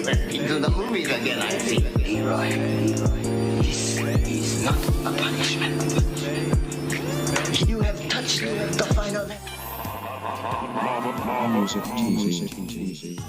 went into the movies again, I see. Leroy, this is not a punishment. You have touched the final. Music.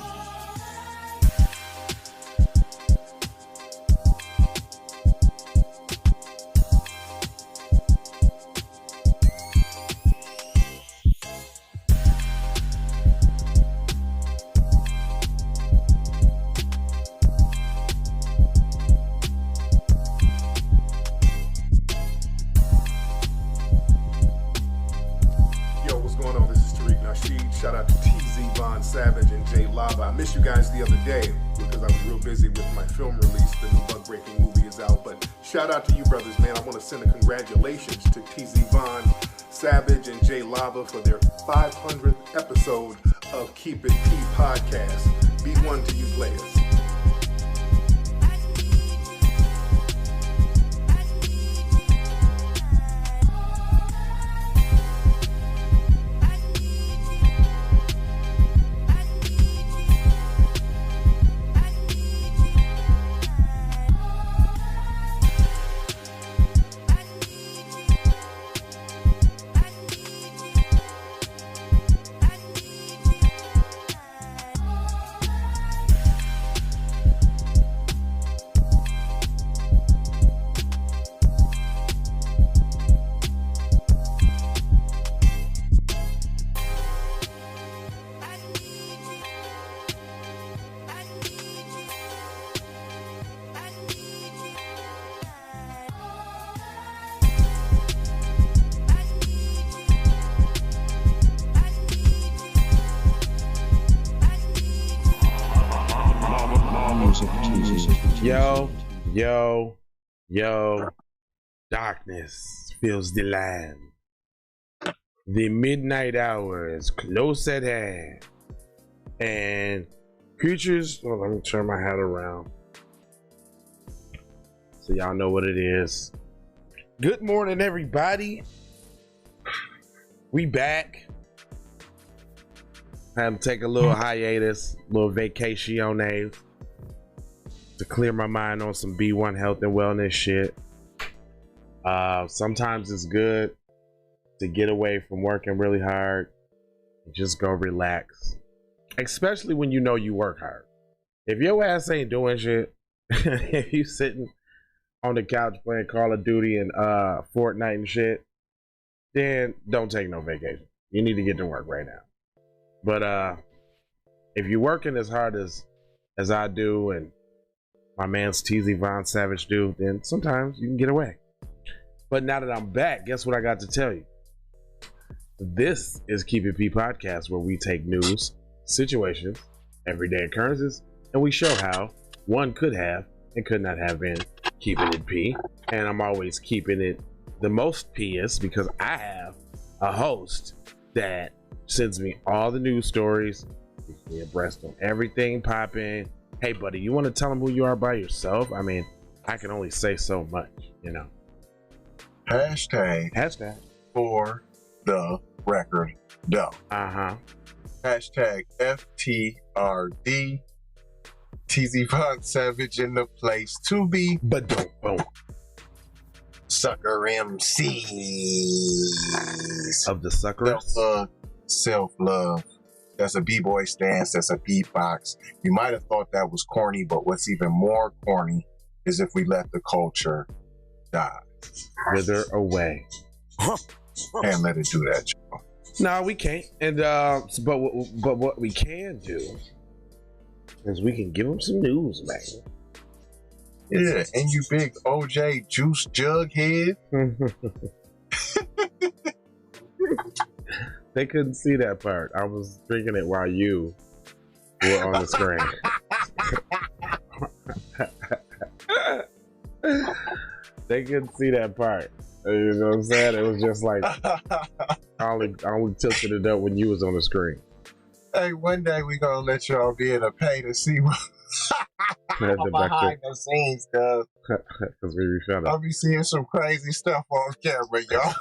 Shout out to TZ Von Savage and Jay Lava. I missed you guys the other day because I was real busy with my film release. The new Bug Breaking movie is out. But shout out to you brothers, man. I want to send a congratulations to TZ Von Savage and Jay Lava for their 500th episode of Keep It P podcast. Be one to you players. Yo, darkness fills the land. The midnight hour is close at hand. And creatures, well, let me turn my hat around so y'all know what it is. Good morning, everybody. We back. I had to take a little hiatus, little vacation on to clear my mind on some B1 health and wellness shit. Sometimes it's good to get away from working really hard and just go relax, especially when you know you work hard. If your ass ain't doing shit, if you sitting on the couch playing Call of Duty and Fortnite and shit, then don't take no vacation. You need to get to work right now. But if you're working as hard as I do and my man's TZ Von Savage do, then sometimes you can get away. But now that I'm back, guess what I got to tell you? This is Keep It P podcast, where we take news, situations, everyday occurrences, and we show how one could have and could not have been keeping it P. And I'm always keeping it the most P-est because I have a host that sends me all the news stories, keeps me abreast on everything popping. Hey, buddy, you want to tell them who you are by yourself? I mean, I can only say so much, you know. Hashtag for the record dough. Hashtag FTRD. TZ Von Savage in the place to be. But don't. Sucker MCs. Of the suckers. Self-love. That's a b-boy stance. That's a beatbox. You might have thought that was corny, but what's even more corny is if we let the culture die. Wither away. Can't let it do that, y'all. No, we can't. And but what we can do is we can give them some news, man. Yeah, and you big OJ juice jug head. They couldn't see that part. I was drinking it while you were on the screen. They couldn't see that part. You know what I'm saying? It was just like I only tilted it up when you was on the screen. Hey, one day we gonna let y'all be in a pay to see what behind the scenes stuff. Because we be I'll be seeing some crazy stuff on camera, y'all.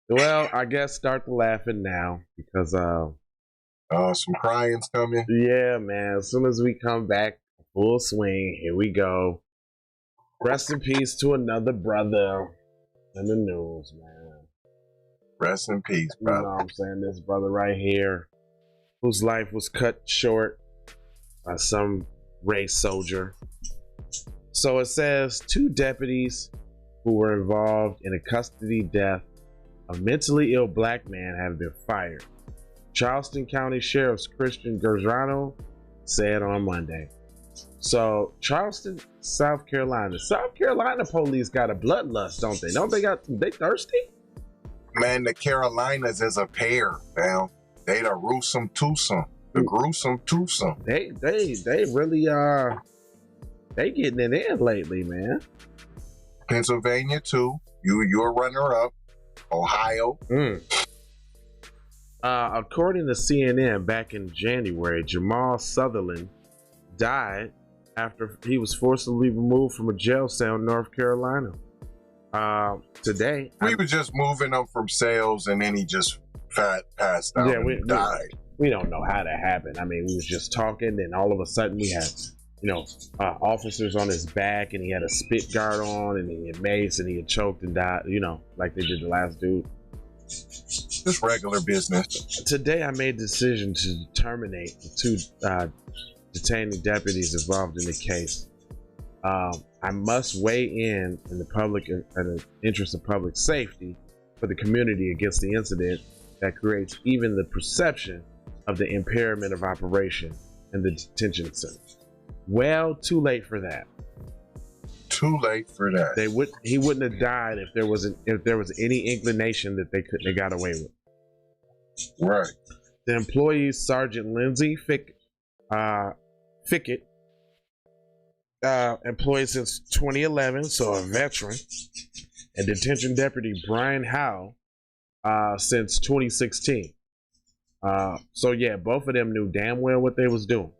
Well, I guess start the laughing now because Some crying's coming. Yeah, man. As soon as we come back, full swing, here we go. Rest in peace to another brother in the news, man. Rest in peace, brother. You know what I'm saying? This brother right here, whose life was cut short by some race soldier. So it says 2 deputies who were involved in a custody death of a mentally ill black man have been fired. Charleston County Sheriff's Christian Gerjano said on Monday. So Charleston, South Carolina police got a bloodlust, don't they? They thirsty? Man, the Carolinas is a pair, man. They the gruesome twosome. The gruesome twosome. They really they getting it in lately, man. Pennsylvania too. You're runner up. Ohio. According to CNN, back in January, Jamal Sutherland died after he was forcibly removed from a jail cell in North Carolina. Today, we were just moving him from cells, and then he just passed out and died. We don't know how that happened. I mean, we was just talking, and all of a sudden we had, officers on his back, and he had a spit guard on, and he had mace, and he had choked and died, like they did the last dude. Just regular business. Today, I made the decision to terminate the 2 detaining deputies involved in the case. I must weigh in the interest of public safety for the community against the incident that creates even the perception of the impairment of operation in the detention center. Well, too late for that. Too late for that. He wouldn't have died if there was any inclination that they couldn't have got away with. Right. The employee, Sergeant Lindsay Fickett, employed since 2011, so a veteran, and detention deputy Brian Howe since 2016. So yeah, both of them knew damn well what they was doing.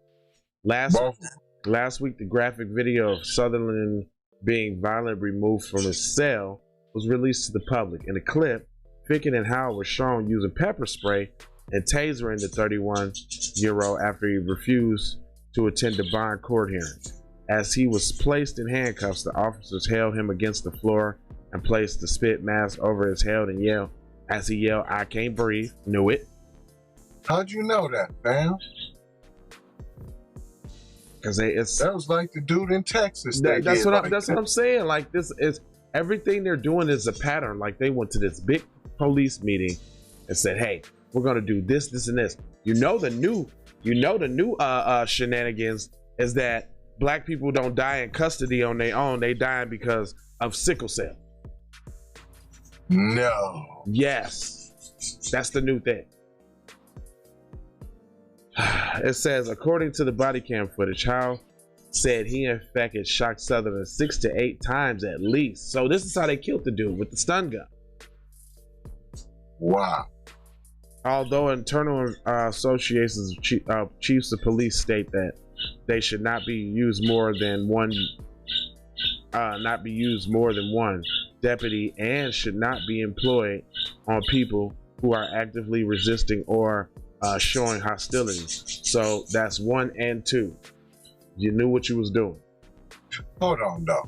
Last week, the graphic video of Sutherland being violently removed from his cell was released to the public. In the clip, Fickett and Howe were shown using pepper spray and tasering the 31-year-old after he refused to attend the bond court hearing. As he was placed in handcuffs, the officers held him against the floor and placed the spit mask over his head and yelled, as he yelled, "I can't breathe." Knew it. How'd you know that, fam? Because that was like the dude in Texas. That's what I'm saying. Like, this is everything they're doing is a pattern. Like, they went to this big police meeting and said, "Hey, we're gonna do this, this, and this." The new shenanigans is that black people don't die in custody on their own. They die because of sickle cell. No. Yes, that's the new thing. It says, according to the body cam footage, Howe said he in fact had shot Sutherland 6 to 8 times at least. So this is how they killed the dude, with the stun gun. Wow. Although internal associations of chiefs of police state that they should not be used more than one deputy, and should not be employed on people who are actively resisting or showing hostility. So that's 1 and 2. You knew what you was doing. Hold on, though.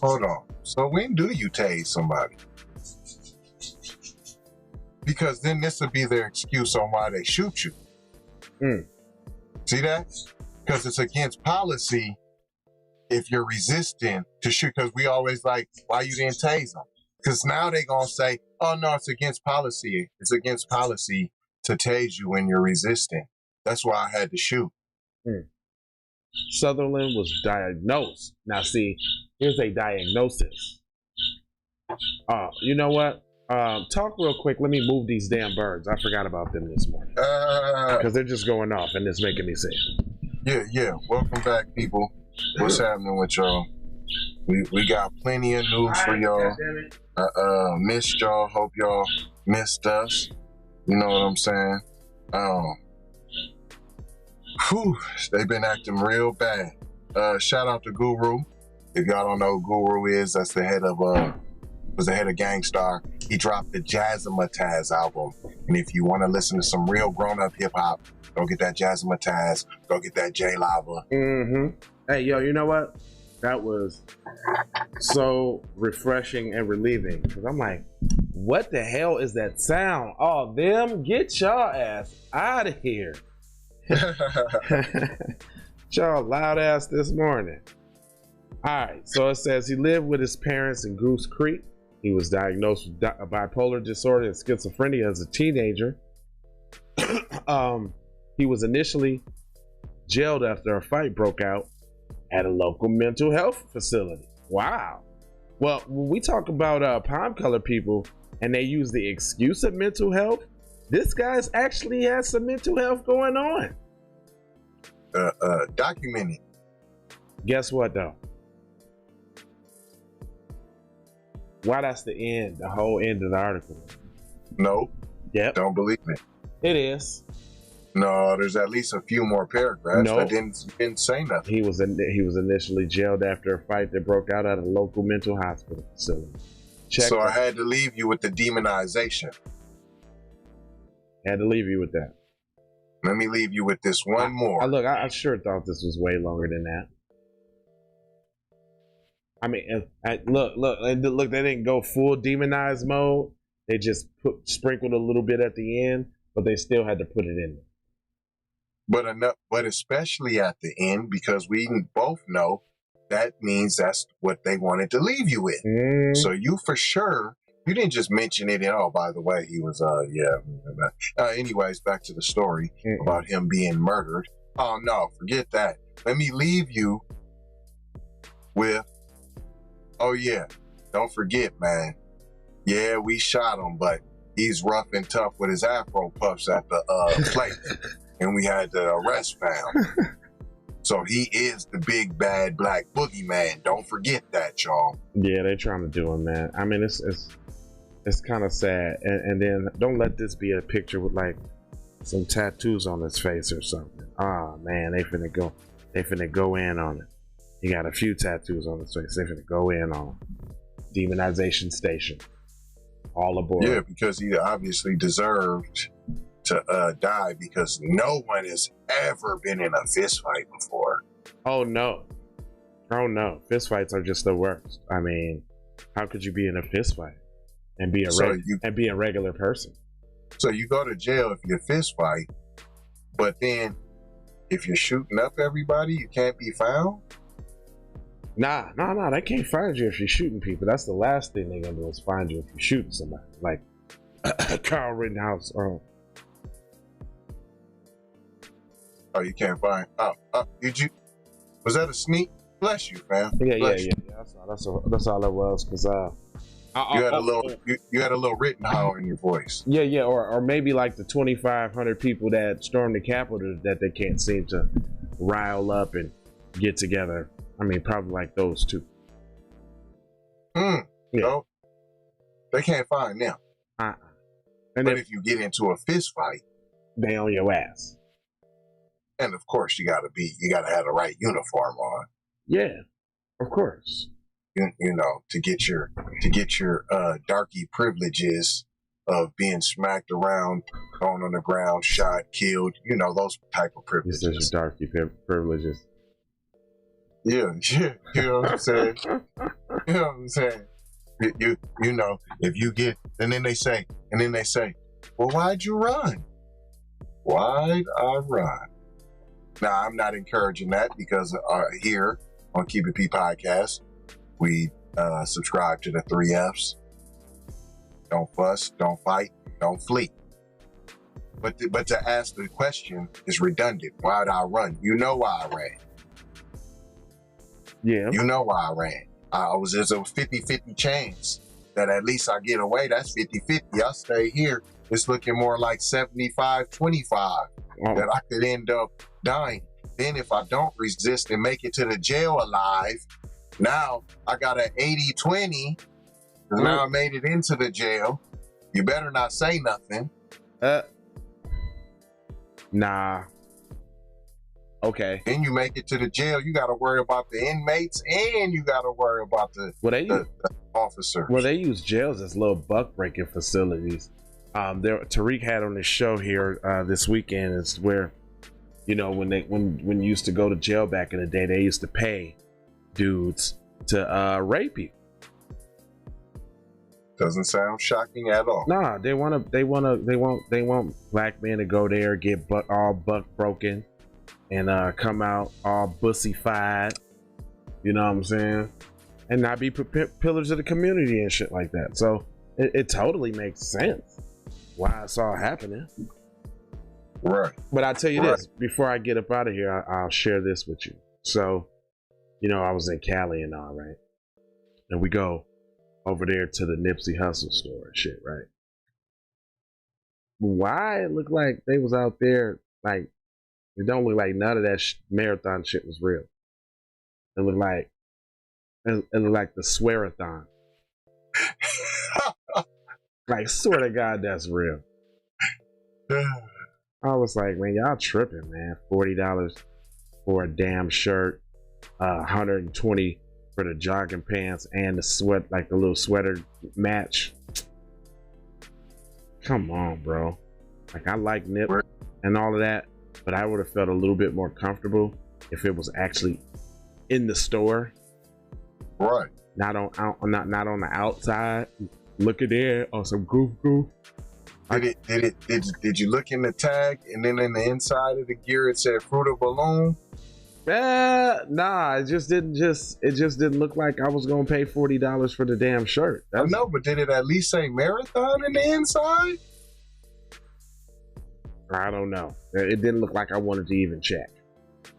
Hold on. So when do you tase somebody? Because then this would be their excuse on why they shoot you. See that? Because it's against policy if you're resisting to shoot. Because we always like, why you didn't tase them? Because now they're going to say, oh, no, it's against policy. It's against policy to tase you when you're resisting. That's why I had to shoot. Sutherland was diagnosed. Now, see, here's a diagnosis. You know what? Talk real quick. Let me move these damn birds. I forgot about them this morning. Because they're just going off and it's making me sick. Yeah. Welcome back, people. What's happening with y'all? We got plenty of news for y'all. Missed y'all. Hope y'all missed us. You know what I'm saying? They've been acting real bad. Shout out to Guru. If y'all don't know who Guru is, that's the head of was the head of Gangstar. He dropped the Jazzmatazz album. And if you want to listen to some real grown-up hip-hop, go get that Jazzmatazz. Go get that J Lava. Hey, yo, you know what? That was so refreshing and relieving. Because I'm like, what the hell is that sound? Oh, them? Get y'all ass out of here. Y'all loud ass this morning. All right, so it says he lived with his parents in Goose Creek. He was diagnosed with bipolar disorder and schizophrenia as a teenager. He was initially jailed after a fight broke out at a local mental health facility. Wow. Well, when we talk about palm color people and they use the excuse of mental health, this guy's actually has some mental health going on. Documented. Guess what though? Why that's the end, the whole end of the article. No. Yep. Don't believe me. It is. No, there's at least a few more paragraphs that didn't say nothing. He was initially jailed after a fight that broke out at a local mental hospital facility. So I had to leave you with the demonization. Had to leave you with that. Let me leave you with this one more. Look, I sure thought this was way longer than that. I mean, look, they didn't go full demonized mode. They just sprinkled a little bit at the end, but they still had to put it in there. But especially at the end, because we both know that means that's what they wanted to leave you with. So you for sure, you didn't just mention it. And oh, by the way, he was anyways, back to the story about him being murdered. Oh no, forget that. Let me leave you with. Oh yeah, don't forget, man. Yeah, we shot him, but he's rough and tough with his afro puffs at the plate, and we had the arrest found. So he is the big bad black boogeyman. Don't forget that, y'all. Yeah, they're trying to do him, man. I mean, it's kind of sad, and then don't let this be a picture with like some tattoos on his face or something. Ah, man, they finna go in on it. He got a few tattoos on his face. They finna go in on demonization station. All aboard. Yeah, because he obviously deserved to die because no one has ever been in a fist fight before. Oh no. Fist fights are just the worst. I mean, how could you be in a fist fight and be a regular person? So you go to jail if you fist fight, but then if you're shooting up everybody, you can't be found? Nah, they can't find you if you're shooting people. That's the last thing they're gonna do is find you if you're shooting somebody. Like Kyle Rittenhouse. Oh, you can't find. Did you? Was that a sneak? Bless you, fam. Yeah. That's all it was. Cause you had a little Rittenhouse in your voice. Yeah, or maybe like the 2,500 people that stormed the Capitol that they can't seem to rile up and get together. I mean, probably like those two. Yeah. No, they can't find them. And but if you get into a fist fight, they on your ass. And of course, you gotta have the right uniform on. Yeah, of course. You know, to get your darky privileges of being smacked around, thrown on the ground, shot, killed. You know, those type of privileges. This is darky privileges. Yeah, you know what I'm saying? You know what I'm saying? You know, if you get, and then they say, well, why'd you run? Why'd I run? Now, I'm not encouraging that because here on Keep It P Podcast, we subscribe to the 3 Fs. Don't fuss, don't fight, don't flee. But to ask the question is redundant. Why'd I run? You know why I ran. Yeah. You know why I ran. There's a 50-50 chance that at least I get away. That's 50-50. I stay here. It's looking more like 75-25 that I could end up dying. Then if I don't resist and make it to the jail alive, now I got an 80-20. Now I made it into the jail. You better not say nothing. Nah. Okay. Then you make it to the jail. You got to worry about the inmates, and you got to worry about the officers. Well, they use jails as little buck breaking facilities. Tariq had on his show here this weekend is where, you know, when you used to go to jail back in the day, they used to pay dudes to rape people. Doesn't sound shocking at all. Nah, they want black men to go there, get all buck broken, and come out all bussified. You know what I'm saying? And not be pillars of the community and shit like that. So it totally makes sense why it's all happening. Right. But I'll tell you this, before I get up out of here, I'll share this with you. So, you know, I was in Cali and all, right? And we go over there to the Nipsey Hussle store and shit, right? Why it looked like they was out there, like, it don't look like none of that marathon shit was real. It looked like the swearathon. Like, swear to God, that's real. I was like, man, y'all tripping, man. $40 for a damn shirt, $120 for the jogging pants and the sweat, like the little sweater match. Come on, bro. Like, I like Nip and all of that, but I would have felt a little bit more comfortable if it was actually in the store, right? Not on the outside. Look at there on some goof. Did you look in the tag and then in the inside of the gear it said Fruit of Balloon? Nah, it just didn't look like I was gonna pay $40 for the damn shirt. No, but did it at least say Marathon in the inside? I don't know. It didn't look like I wanted to even check.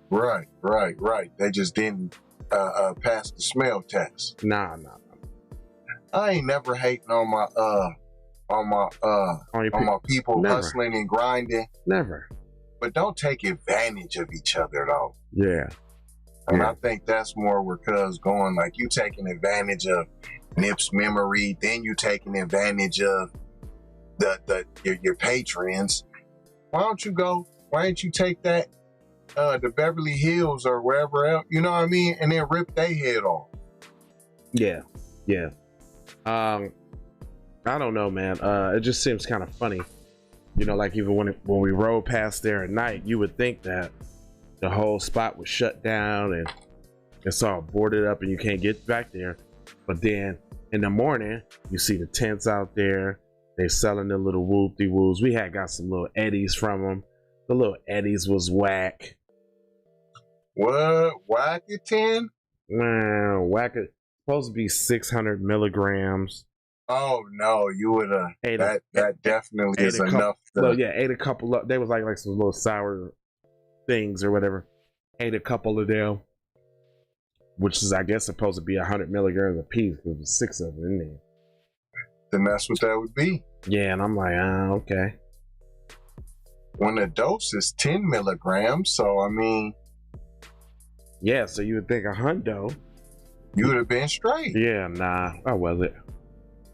Right. They just didn't pass the smell test. Nah. I ain't never hating on my people hustling and grinding. Never. But don't take advantage of each other though. Yeah. And I think that's more where cuz going, like, you taking advantage of Nip's memory, then you taking advantage of your patrons. Why don't you take that to Beverly Hills or wherever else, you know what I mean, and then rip their head off. Yeah. I don't know, man. It just seems kind of funny. You know, like even when we rode past there at night, you would think that the whole spot was shut down and it's all boarded up and you can't get back there. But then in the morning, you see the tents out there. They selling the little whoop-de-woos. We had got some little Eddies from them. The little Eddies was whack. What? Whack-a-10? Man, whack-a. Supposed to be 600 milligrams. Oh no, you would have. That definitely is enough. Ate a couple of. They was like some little sour things or whatever. Ate a couple of them, which is, I guess, supposed to be 100 milligrams a piece because there's 6 of them in there. Then that's what that would be. Yeah, and I'm like, okay. When the dose is 10 milligrams, so I mean, yeah. So you would think a hundo. You would have been straight. Yeah, nah. I wasn't.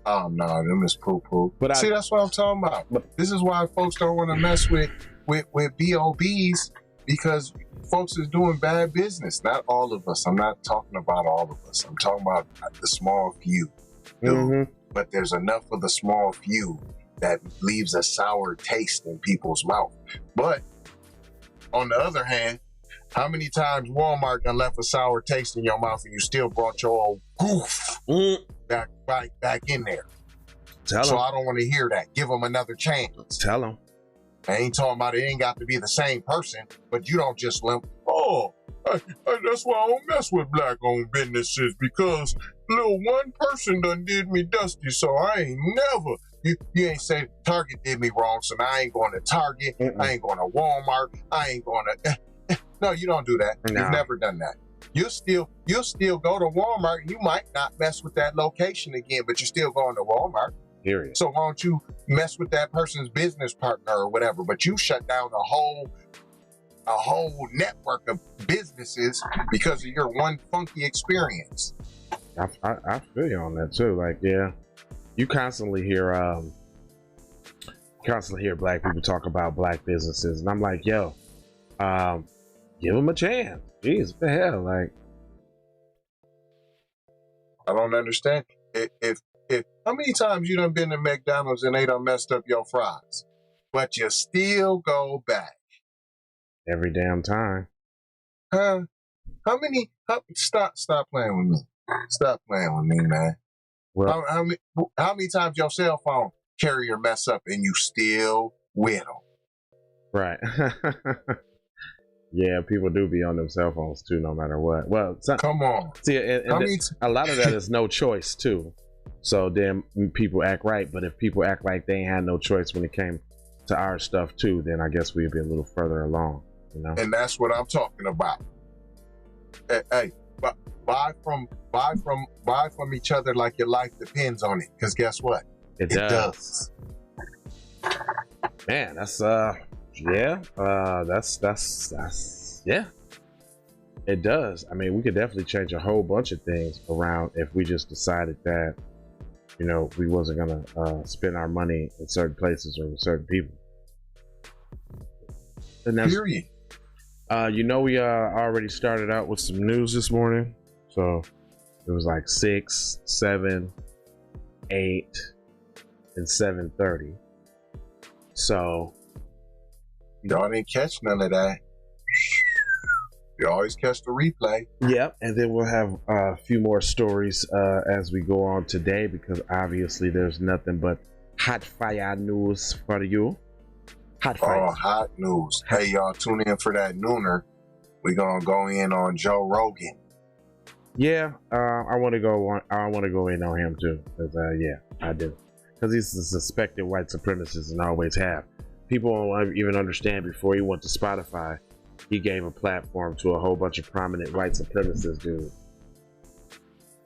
Oh no, them is poo-poo. But see, that's what I'm talking about. But this is why folks don't want to mess with BOBs, because folks is doing bad business. Not all of us. I'm not talking about all of us. I'm talking about the small few. Mm-hmm. But there's enough of the small few that leaves a sour taste in people's mouth. But on the other hand, how many times Walmart done left a sour taste in your mouth and you still brought your old goof back in there? Tell so them. I don't want to hear that. Give them another chance. Tell them. I ain't talking about it ain't got to be the same person, but you don't just limp. That's why I don't mess with black-owned businesses, because little one person done did me dusty, so I ain't never. You ain't say Target did me wrong, so now I ain't going to Target. Mm-mm. I ain't going to Walmart. I ain't going to. No, you don't do that. No. You've never done that. You'll still go to Walmart. You might not mess with that location again, but you're still going to Walmart. Period. So why don't you mess with that person's business partner or whatever? But you shut down a whole network of businesses because of your one funky experience. I feel you on that too. Like, yeah, you constantly hear black people talk about black businesses, and I'm like, yo, give them a chance. Jeez, what the hell? Like, I don't understand. If how many times you done been to McDonald's and they done messed up your fries, but you still go back? every damn time. Huh? Stop playing with me. Stop playing with me, man. Well, How many times your cell phone carrier mess up and you still with them? right. Yeah, people do be on them cell phones too, no matter what. Well, Come on. See, a lot of that is no choice too. So then people act right, but if people act like they ain't had no choice when it came to our stuff too, then I guess we'd be a little further along, you know. And that's what I'm talking about. Hey, buy from each other like your life depends on it. Because guess what? It does. Man, that's yeah. That's yeah. It does. I mean, we could definitely change a whole bunch of things around if we just decided that, you know, we wasn't gonna spend our money in certain places or with certain people. And that's, period. You know, we already started out with some news this morning. So it was like 6, 7, 8, and 7:30. So y'all didn't catch none of that. You always catch the replay. Yep, and then we'll have a few more stories as we go on today, because obviously there's nothing but hot fire news for you. Hot fire. Oh, hot news. Hey, y'all, tune in for that nooner. We're going to go in on Joe Rogan. Yeah, I want to go in on him too, because yeah, I do. Because he's a suspected white supremacist and always have. People don't even understand, before he went to Spotify, he gave a platform to a whole bunch of prominent white supremacist dudes.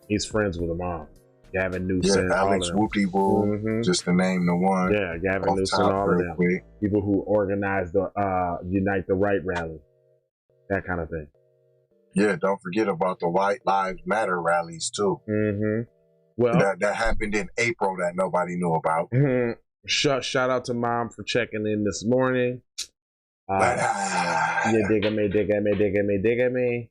He's friends with them all. Gavin Newsom, yeah, Alex Whoopty Woo, just to name the one. Yeah, Gavin Newsom, all of them. Quick. People who organized the Unite the Right rally, that kind of thing. Yeah, don't forget about the White Lives Matter rallies too. Well, that happened in April that nobody knew about. Shout out to Mom for checking in this morning. You dig me.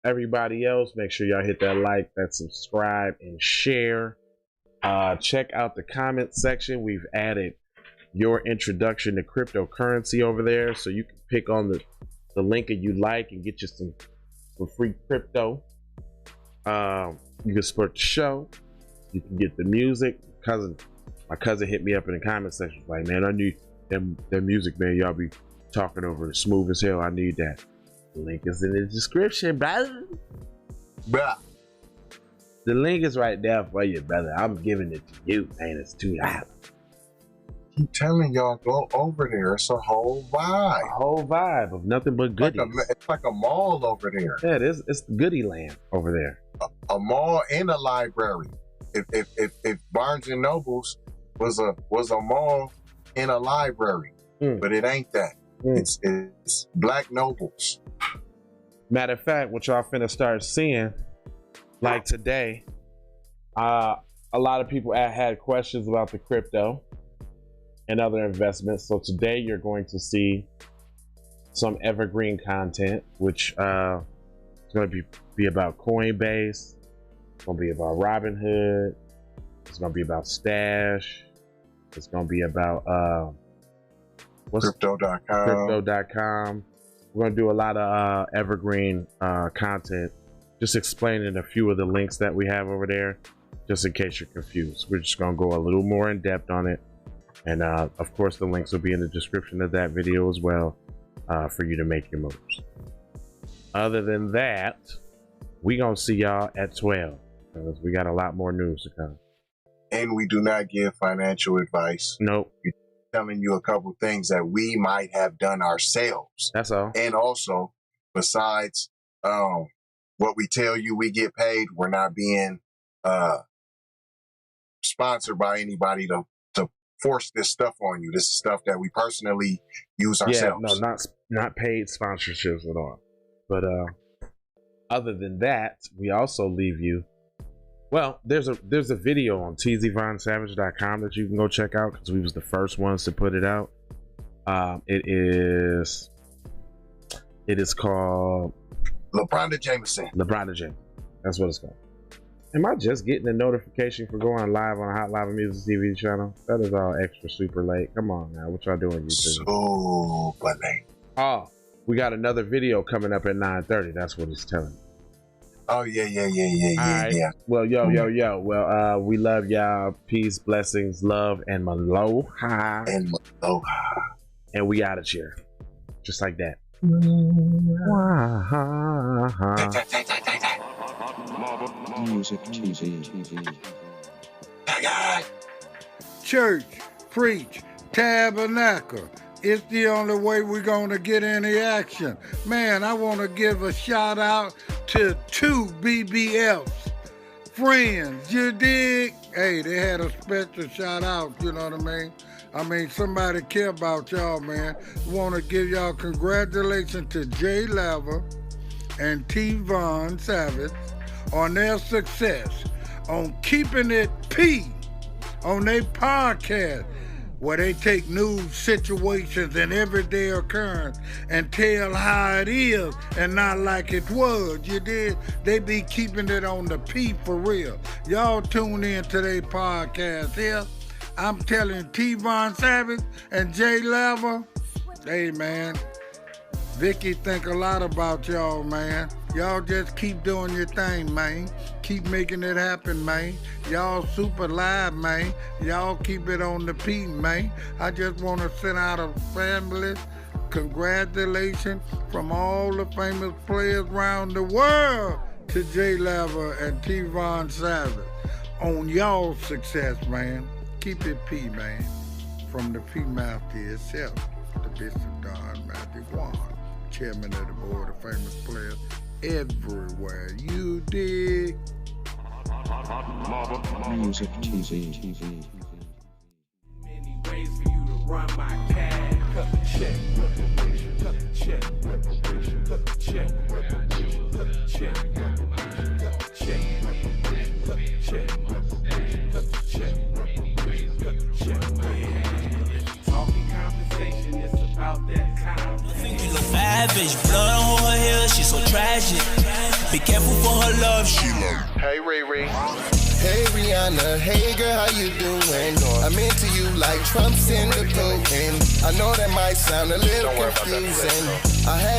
Everybody else, make sure y'all hit that like, that subscribe, and share. Check out the comment section. We've added your introduction to cryptocurrency over there, so you can pick on the link that you like and get you some free crypto. You can support the show. You can get the music. My cousin hit me up in the comment section, like, man, I need that music, man. Y'all be talking over it smooth as hell. I need that. The link is in the description, brother. Bruh. The link is right there for you, brother. I'm giving it to you, man. It's $2. Keep telling y'all, go over there. It's a whole vibe. A whole vibe of nothing but goodies. It's like a mall over there. Yeah, it is. It's the goodie land over there. A mall and a library. If Barnes and Nobles was a mall and a library, but it ain't that. It's Black Nobles. Matter of fact, what y'all finna start seeing, like today, a lot of people had questions about the crypto and other investments. So today you're going to see some evergreen content, which is going to be about Coinbase. It's going to be about Robinhood. It's going to be about Stash. It's going to be about Crypto.com. We're going to do a lot of evergreen content, just explaining a few of the links that we have over there, just in case you're confused. We're just going to go a little more in depth on it. And of course, the links will be in the description of that video as well, for you to make your moves. Other than that, we going to see y'all at 12, because we got a lot more news to come. And we do not give financial advice. Nope. We're telling you a couple things that we might have done ourselves. That's all. And also, besides what we tell you we get paid, we're not being sponsored by anybody to force this stuff on you. This is stuff that we personally use ourselves. Yeah, no, not paid sponsorships at all. But other than that, we also leave you. Well, there's a video on tzvonsavage.com that you can go check out, because we was the first ones to put it out. It is It is called LeBron Jameson. LeBron James. That's what it's called. Am I just getting a notification for going live on a Hot Live Music TV channel? That is all extra super late. Come on now, what y'all doing, YouTube? Super late. Oh, we got another video coming up at 9:30. That's what it's telling me. Oh yeah. Well, yo. Well, we love y'all. Peace, blessings, love, and aloha. And we out of here, just like that. Music TV. Church, preach, tabernacle. It's the only way we're going to get any action. Man, I want to give a shout out to 2 BBFs. Friends, you dig? Hey, they had a special shout out, you know what I mean? I mean, somebody care about y'all, man. Want to give y'all congratulations to Jay Lever and T. Von Savage on their success, on keeping it P, on their podcast, where they take news situations and everyday occurrence and tell how it is and not like it was, you did? They be keeping it on the P for real. Y'all tune in to their podcast here. I'm telling T. Von Savage and Jay Lever, hey man, Vicky think a lot about y'all, man. Y'all just keep doing your thing, man. Keep making it happen, man. Y'all super live, man. Y'all keep it on the P, man. I just want to send out a family congratulations from all the famous players around the world to Jay Lever and T. Von Savage on y'all success, man. Keep it P, man. From the P Master itself, the Bishop Don Matthew Juan, chairman of the board of famous players everywhere. You dig? Music TV. Many ways for you to run my cash. Cut the check, cut the check, cut the check, cut the check, cut the check, cut the check, cut the check, cut the check. Talking conversation, it's about that time. You look savage, blood on her hair, she's so tragic. Be careful for her love, she love. Hey Riri. Hey Rihanna, hey girl, how you doing? I'm into you like Trump's in the Putin. I know that might sound a little confusing. I had